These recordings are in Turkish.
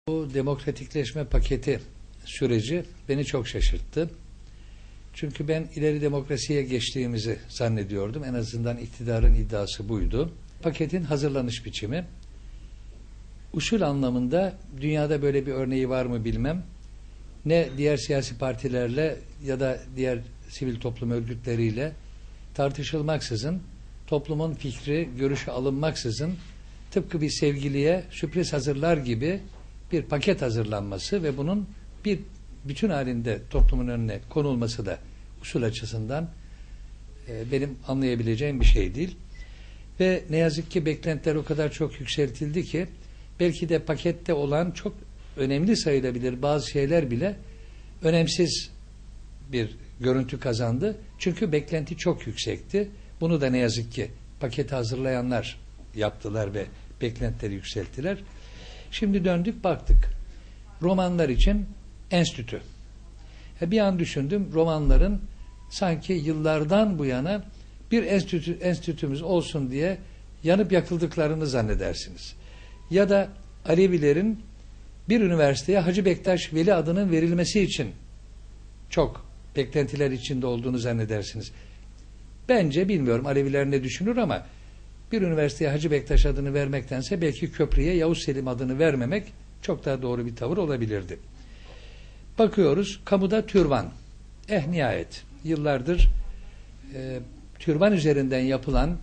Bu demokratikleşme paketi süreci beni çok şaşırttı. Çünkü ben ileri demokrasiye geçtiğimizi zannediyordum. En azından iktidarın iddiası buydu. Paketin hazırlanış biçimi. Usul anlamında dünyada böyle bir örneği var mı bilmem. Ne diğer siyasi partilerle ya da diğer sivil toplum örgütleriyle tartışılmaksızın, toplumun fikri, görüşü alınmaksızın tıpkı bir sevgiliye sürpriz hazırlar gibi bir paket hazırlanması ve bunun bir bütün halinde toplumun önüne konulması da usul açısından benim anlayabileceğim bir şey değil. Ve ne yazık ki beklentiler o kadar çok yükseltildi ki belki de pakette olan çok önemli sayılabilir bazı şeyler bile önemsiz bir görüntü kazandı. Çünkü beklenti çok yüksekti. Bunu da ne yazık ki paketi hazırlayanlar yaptılar ve beklentileri yükselttiler. Şimdi döndük baktık. Romanlar için enstitü. Bir an düşündüm, romanların sanki yıllardan bu yana bir enstitümüz olsun diye yanıp yakıldıklarını zannedersiniz. Ya da Alevilerin bir üniversiteye Hacı Bektaş Veli adının verilmesi için çok beklentiler içinde olduğunu zannedersiniz. Bence bilmiyorum Aleviler ne düşünür ama bir üniversiteye Hacı Bektaş adını vermektense belki köprüye Yavuz Selim adını vermemek çok daha doğru bir tavır olabilirdi. Bakıyoruz kamuda türban. Nihayet yıllardır türban üzerinden yapılan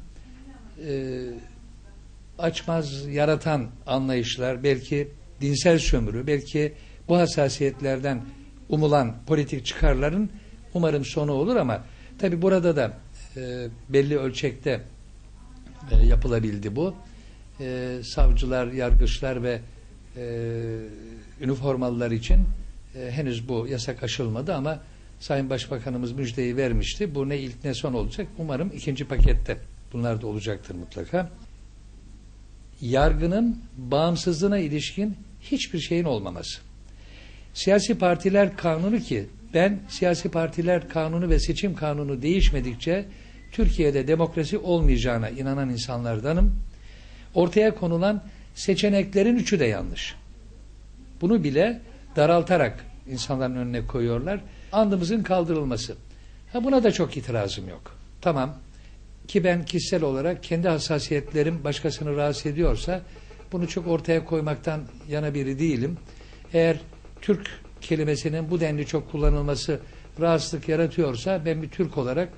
açmaz yaratan anlayışlar, belki dinsel sömürü, belki bu hassasiyetlerden umulan politik çıkarların umarım sonu olur ama tabi burada da belli ölçekte yapılabildi bu. Savcılar, yargıçlar ve üniformalılar için henüz bu yasak aşılmadı ama Sayın Başbakanımız müjdeyi vermişti. Bu ne ilk ne son olacak. Umarım ikinci pakette bunlar da olacaktır mutlaka. Yargının bağımsızlığına ilişkin hiçbir şeyin olmaması. Siyasi partiler kanunu ki ben siyasi partiler kanunu ve seçim kanunu değişmedikçe Türkiye'de demokrasi olmayacağına inanan insanlardanım. Ortaya konulan seçeneklerin üçü de yanlış. Bunu bile daraltarak insanların önüne koyuyorlar. Andımızın kaldırılması. Buna da çok itirazım yok. Tamam ki ben kişisel olarak kendi hassasiyetlerim başkasını rahatsız ediyorsa bunu çok ortaya koymaktan yana biri değilim. Eğer Türk kelimesinin bu denli çok kullanılması rahatsızlık yaratıyorsa ben bir Türk olarak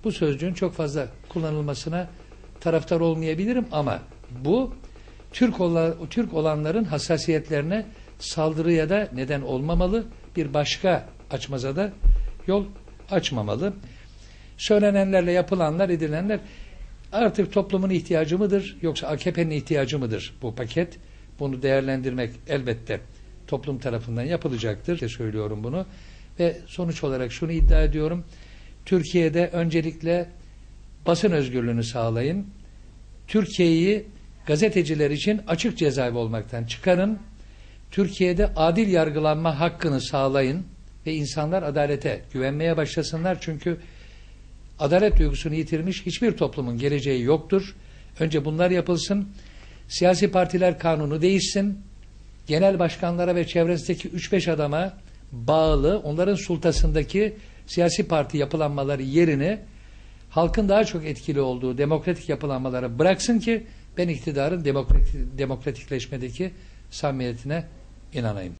bu sözcüğün çok fazla kullanılmasına taraftar olmayabilirim ama bu Türk olanların hassasiyetlerine saldırıya da neden olmamalı, bir başka açmaza da yol açmamalı. Söylenenlerle yapılanlar, edilenler artık toplumun ihtiyacı mıdır yoksa AKP'nin ihtiyacı mıdır bu paket? Bunu değerlendirmek elbette toplum tarafından yapılacaktır. Söylüyorum bunu ve sonuç olarak şunu iddia ediyorum. Türkiye'de öncelikle basın özgürlüğünü sağlayın. Türkiye'yi gazeteciler için açık cezaevi olmaktan çıkarın. Türkiye'de adil yargılanma hakkını sağlayın ve insanlar adalete güvenmeye başlasınlar. Çünkü adalet duygusunu yitirmiş hiçbir toplumun geleceği yoktur. Önce bunlar yapılsın. Siyasi partiler kanunu değişsin. Genel başkanlara ve çevresindeki 3-5 adama bağlı, onların sultasındaki siyasi parti yapılanmaları yerine halkın daha çok etkili olduğu demokratik yapılanmalara bıraksın ki ben iktidarın demokratikleşmedeki samimiyetine inanayım.